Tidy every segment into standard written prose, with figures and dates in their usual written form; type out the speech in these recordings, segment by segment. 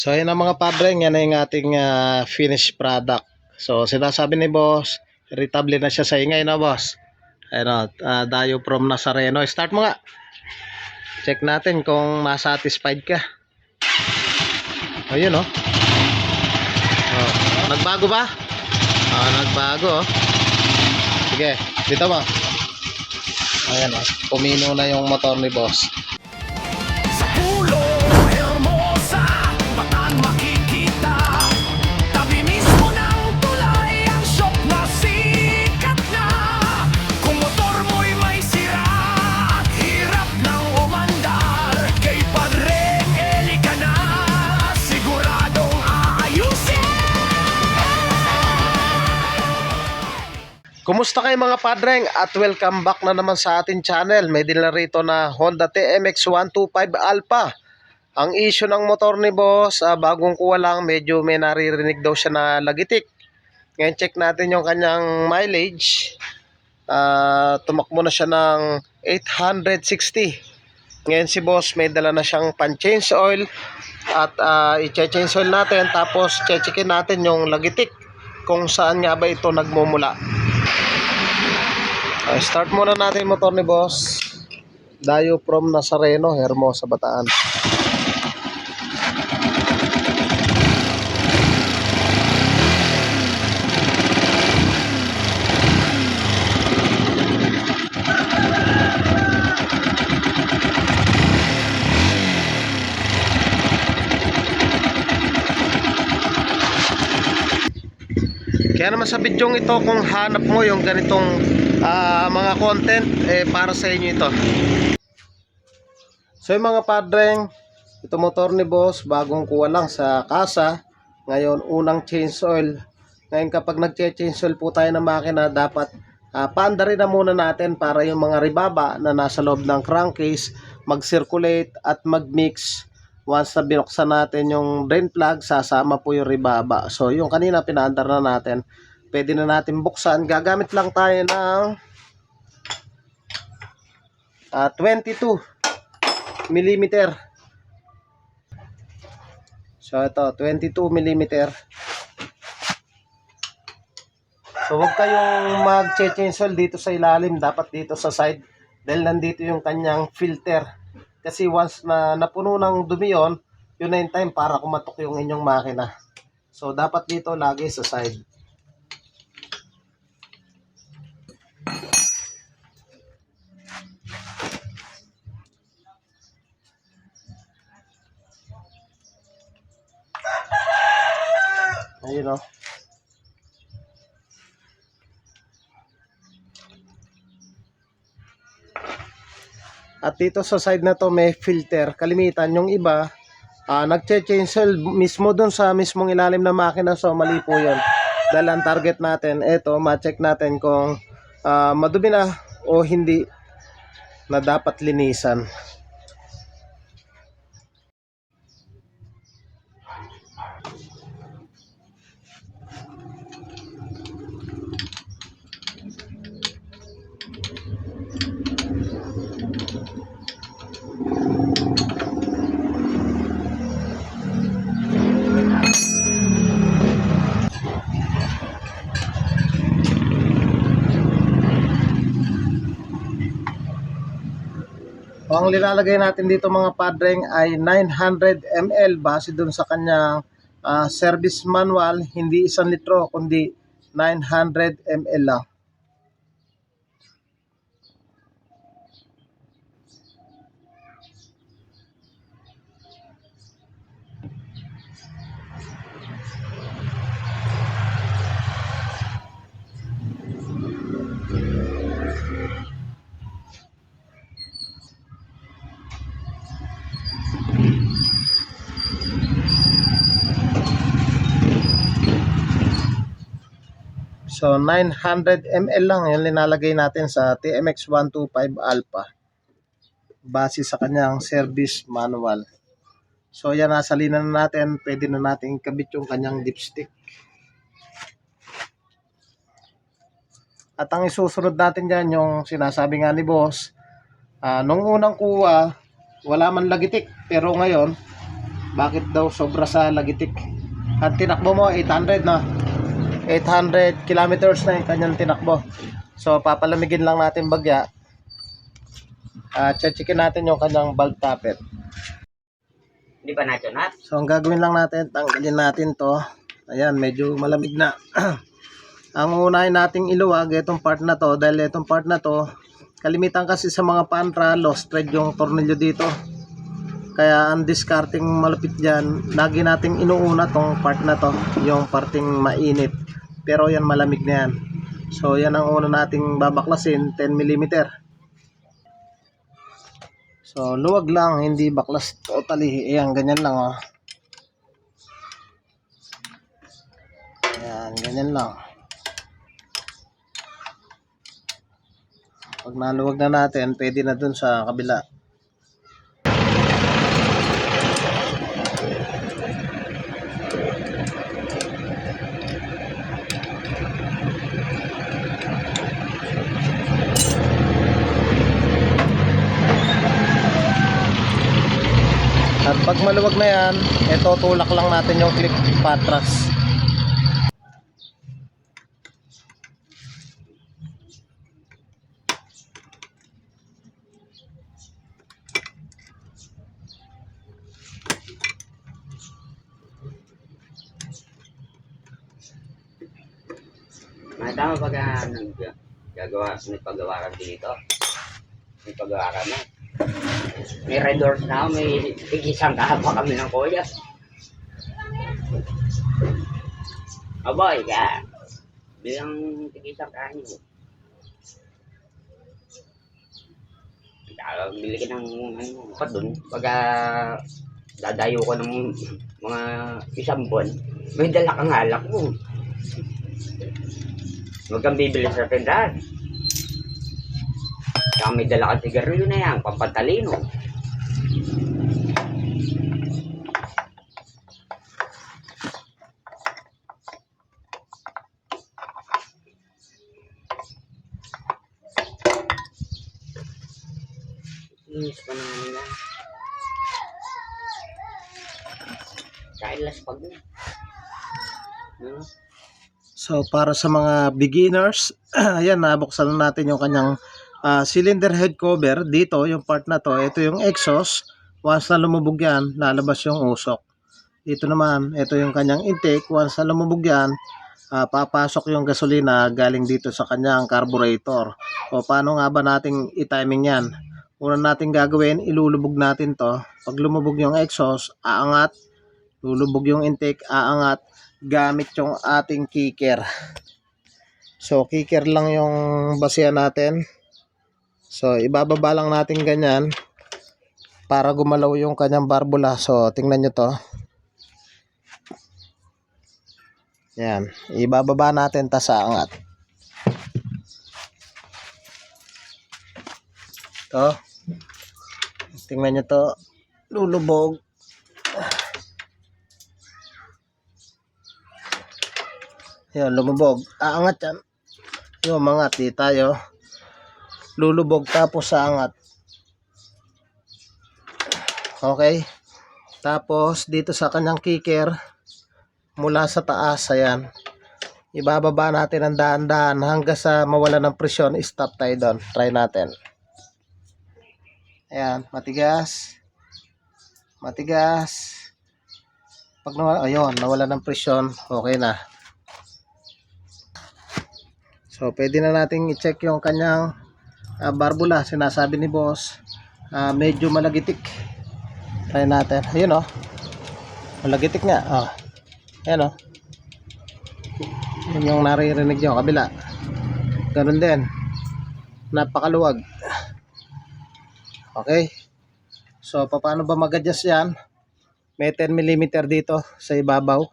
So ayun ang mga padre, yan na yung ating finished product. So sinasabi ni boss, irritable na siya sa ingay na boss. Ayun Dayo from Nazareno. Start mo nga. Check natin kung ma-satisfied ka. Ayun nagbago ba? Nagbago Sige, dito mo. Ayan pumino na yung motor ni boss. Sa pulo, Hermosa, Bataan makikita. Tabi mismo ng tulay ang shop na sikat na. Kung motor mo'y may sira at hirap ng umandar, kay Padreng Eli ka na, siguradong aayusin. Kumusta kayo mga padreng at welcome back na naman sa ating channel. May dila rito na Honda TMX 125 Alpha. Ang issue ng motor ni boss, bagong kuha lang, medyo may naririnig daw siya na lagitik. Ngayon check natin yung kanyang mileage. Tumakbo na siya ng 860. Ngayon si boss may dala na siyang pan-change oil. At i-change oil natin, tapos checkin natin yung lagitik, kung saan nga ba ito nagmumula. Start muna natin yung motor ni boss. Dayo from Nazareno, Hermosa, Bataan. Kaya naman sa bidyong ito, kung hanap mo yung ganitong mga content, para sa inyo ito. So yung mga padreng, ito motor ni boss, bagong kuha lang sa kasa. Ngayon, unang change oil. Ngayon kapag nag-change oil po tayo ng makina, dapat paandarin na muna natin para yung mga ribaba na nasa loob ng crankcase mag-circulate at mag-mix. Once na binuksan natin yung drain plug, sasama po yung ribaba. So yung kanina pinaandar na natin, pwede na natin buksan. Gagamit lang tayo ng 22 mm. So ito 22 mm. So huwag kayong mag-change oil dito sa ilalim, dapat dito sa side, dahil nandito yung kanyang filter. Kasi once na napuno ng dumi yun na yung time para kumatok yung inyong makina. So dapat dito lagi sa side. Ayun At dito sa side na to may filter. Kalimitan yung iba nagche-change oil mismo dun sa mismong ilalim ng makina. So mali po yun. Dahil ang target natin, eto, ma-check natin kung madumi na o hindi na dapat linisan. Ang nilalagay natin dito mga padreng ay 900 ml base dun sa kanyang service manual, hindi 1 litro kundi 900 ml lang. So 900 ml lang yung linalagay natin sa TMX 125 Alpha base sa kanyang service manual. So yan, nasalinan na natin, pwede na natin ikabit yung kanyang dipstick. At ang isusunod natin dyan, yung sinasabi nga ni boss, nung unang kuha wala man lagitik, pero ngayon bakit daw sobra sa lagitik. At tinakbo mo 800 na. 800 kilometers na yung kanyang tinakbo. So papalamigin lang natin bagya. Checkin natin yung kanyang valve tappet. Hindi ba natunat? So ang gagawin lang natin, tanggalin natin to. Ayan, medyo malamig na. Ang unahin nating iluwag itong part na to, dahil itong part na to, kalimitan kasi sa mga pantra, lost thread yung tornilyo dito. Kaya ang discarding malapit dyan, lagi nating inuuna tong part na to, yung parting mainit. Pero yan malamig na yan. So yan ang una nating babaklasin, 10 mm. So luwag lang, hindi baklas totally. Ayan, ganyan lang oh. Ayan, ganyan lang. Pag naluwag na natin, pwede na dun sa kabila. At pag maluwag na yan, ito tulak lang natin yung clip patras. Tama pag gagawa, may paggawa ka dito. May paggawa ka na. May red doors na, may tigisang kahaba kami ng kuya. Aboy ka. Bilang tigisang kanin mo. Bili ka ng ano, pa dun. Pag dadayo ko ng mga isang buwan, may dala kang alak mo. Huwag kang bibili sa tindahan. Kaya may dala kang sigarilyo na yan, pampantalino. Inis pa naman nila. Kahit laspag na. Ano? So para sa mga beginners, ayan, nabuksan na natin yung kanyang cylinder head cover. Dito yung part na to, ito yung exhaust. Once na lumubog yan, lalabas yung usok. Dito naman, ito yung kanyang intake. Once na lumubog yan, papasok yung gasolina galing dito sa kanyang carburetor. O paano nga ba nating i-timing yan? Una nating gagawin, ilulubog natin to. Pag lumubog yung exhaust, aangat. Lulubog yung intake, aangat. Gamit yung ating kicker. So kicker lang yung basihan natin. So ibababa lang natin ganyan para gumalaw yung kanyang barbula. So tingnan nyo to. Yan, ibababa natin tas aangat. To. Tingnan nyo to, lulubog. Yan, lumubog. Aangat yan. Yung mangat, di tayo. Lulubog tapos aangat. Okay. Tapos, dito sa kanyang kicker, mula sa taas, ayan. Ibababa natin ang daan-daan hanggang sa mawala ng presyon. Stop tayo doon. Try natin. Ayan, matigas. Matigas. Pag nawala, ayun, nawala ng presyon, okay na. So, pwede na nating i-check yung kanyang barbula. Sinasabi ni boss, medyo malagitik. Try natin. Ayun oh. Malagitik nga. Oh. Ayan oh. Yun yung naririnig nyo. Kabila. Ganun din. Napakaluwag. Okay. So, paano ba mag-adjust yan? May 10 mm dito sa ibabaw.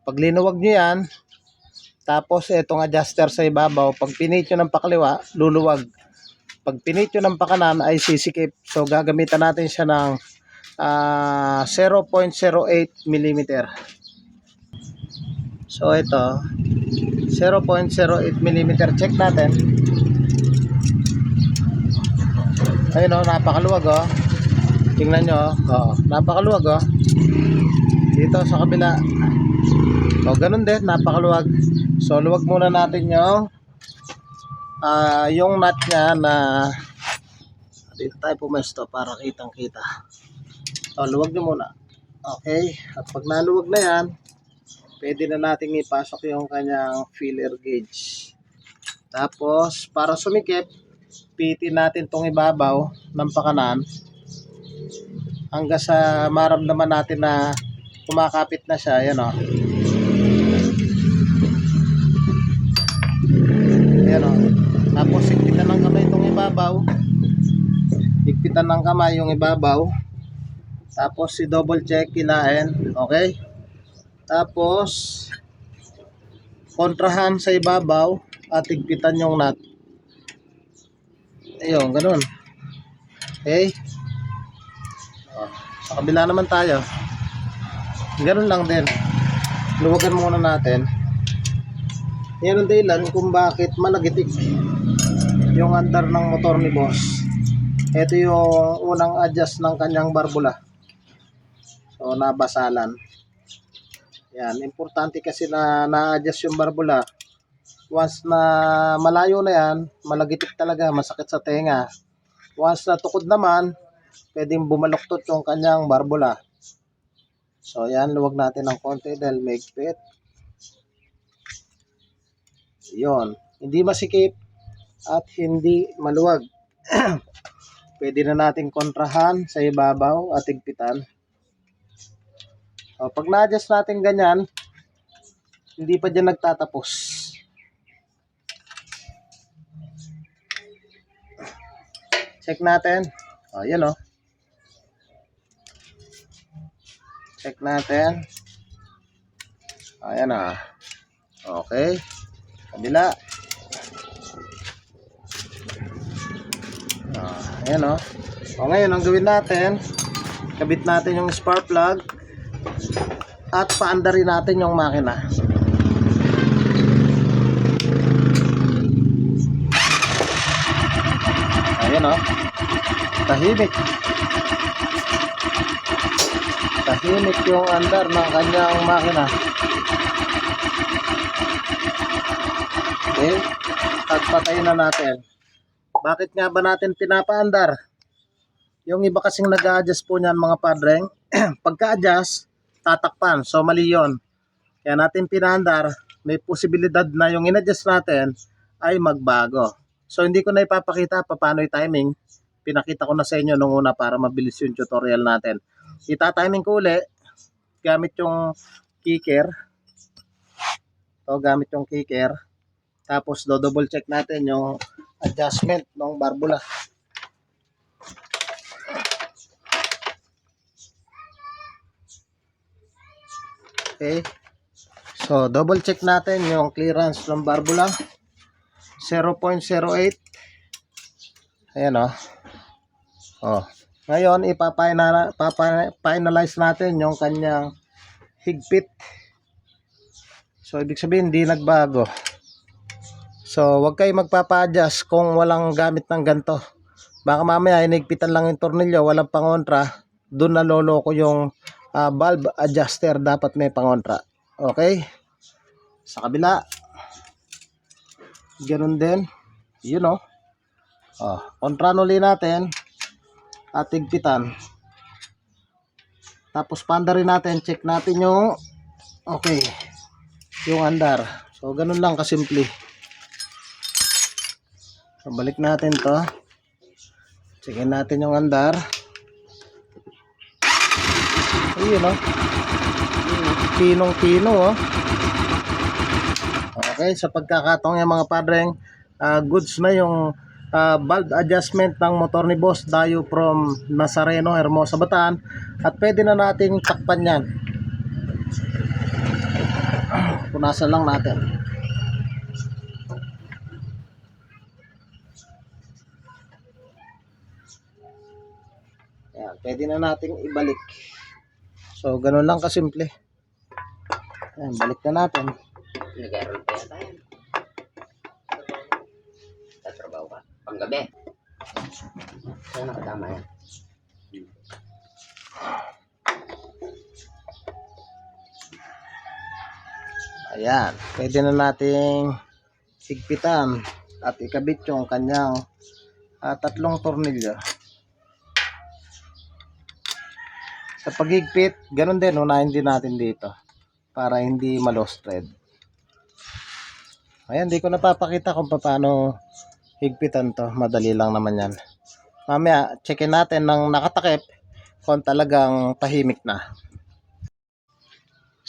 Pag linuwag nyo yan, tapos itong adjuster sa ibabaw, pag pinit nyo ng pakaliwa, luluwag. Pag pinit nyo ng pakanan ay sisikip. So gagamitan natin siya ng 0.08 mm. So ito, 0.08 mm. Check natin. Ayun o, napakaluwag o. Tingnan nyo o. Napakaluwag o. Dito sa kabila. So, ganun din, napakaluwag. So, luwag muna natin yung nut niya na dito tayo pumesto para kitang kita. So, luwag nyo muna. Okay, at pag naluwag na yan, pwede na nating ipasok yung kanyang filler gauge. Tapos, para sumikip, pitin natin tong ibabaw ng pakanan hanggang sa maramdaman natin na kumakapit na siya. Yan o. Yan o. Tapos, higpitan ng kamay itong ibabaw. Higpitan ng kamay yung ibabaw. Tapos, i-double check, kilain. Okay? Tapos, kontrahan sa ibabaw at higpitan yung nut. Ayun, ganun. Okay? Sa kabila naman tayo. Ganun lang din. Luwagan muna natin. Yan ang dahilan kung bakit malagitik yung andar ng motor ni boss. Ito yung unang adjust ng kanyang barbula. So, nabasalan. Yan, importante kasi na na-adjust yung barbula. Once na malayo na yan, malagitik talaga, masakit sa tenga. Once na tukod naman, pwedeng bumaluktot yung kanyang barbula. So, yan, luwag natin ng konti dahil may higpit. Yun, hindi masikip at hindi maluwag. Pwede na natin kontrahan sa ibabaw at higpitan. So, pag na-adjust natin ganyan, hindi pa dyan nagtatapos. Check natin. O, yan o. Check natin. Ayan o. Okay. Kabila. Ayan o. O, ngayon, ang gawin natin, kabit natin yung spark plug at paandarin natin yung makina. Ayan o. Tahimik. Tahimik yung andar ng kanyang makina. Okay. At patayin na natin. Bakit nga ba natin pinapaandar? Yung iba kasing nag-a-adjust po niyan mga padreng, pagka-adjust, tatakpan. So mali yun. Kaya natin pinaandar, may posibilidad na yung in-adjust natin ay magbago. So hindi ko na ipapakita paano i-timing. Pinakita ko na sa inyo nung una para mabilis yung tutorial natin. Ita-timing ko uli gamit yung kicker. So gamit yung kicker. Tapos do-double check natin yung adjustment ng barbula. Okay. So double check natin yung clearance ng barbula. 0.08. Ayan o. Oh. Ngayon, ipa-finalize natin yung kanyang higpit. So, ibig sabihin, hindi nagbago. So, huwag kayo magpapa-adjust kung walang gamit ng ganito. Baka mamaya, inigpitan lang yung tornilyo, walang pangontra. Doon naloloko yung valve adjuster. Dapat may pangontra. Okay? Sa kabila. Ganun din. Yun o. Oh, kontra uli natin. At higpitan. Tapos panda rin natin. Check natin yung okay. Yung andar. So, ganun lang kasimple. So, balik natin to. Checkin natin yung andar. Ayun o. Pinong-pino o. Okay, sa pagkakataong yung mga padreng, goods na yung valve adjustment ng motor ni Boss Dayo from Nazareno, Hermosa, Bataan. At pwede na nating takpan yan. Punasan lang natin. Ayan, pwede na nating ibalik. So, ganun lang kasimple. Ayan, balik na natin. Nag-aral pa yata yan. Tatrabaho ka. Panggabi. Saan nakatama yan? Ayan, pwede na nating higpitan at ikabit yung kanyang tatlong tornilyo. Sa paghigpit, ganun din, unahin din natin dito para hindi ma-lost thread. Ayan, di ko napapakita kung paano higpitan to. Madali lang naman yan. Mamaya, checkin natin ng nakatakip kung talagang tahimik na.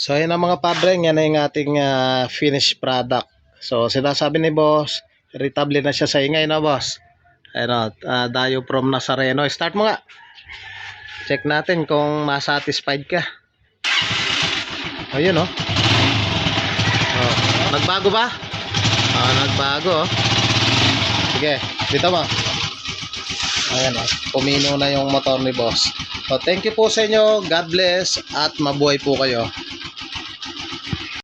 So, ayan ang mga padreng. Yan na yung ating finished product. So, sinasabi ni boss, irritable na siya sa ingay na boss. Ayan o, Dayo from Nazareno. Start mo nga. Check natin kung masatisfied ka. Ayun o. Oh, nagbago ba? Nagbago. Sige, dito mo. Ayan o, pumino na yung motor ni boss. So, thank you po sa inyo. God bless at mabuhay po kayo.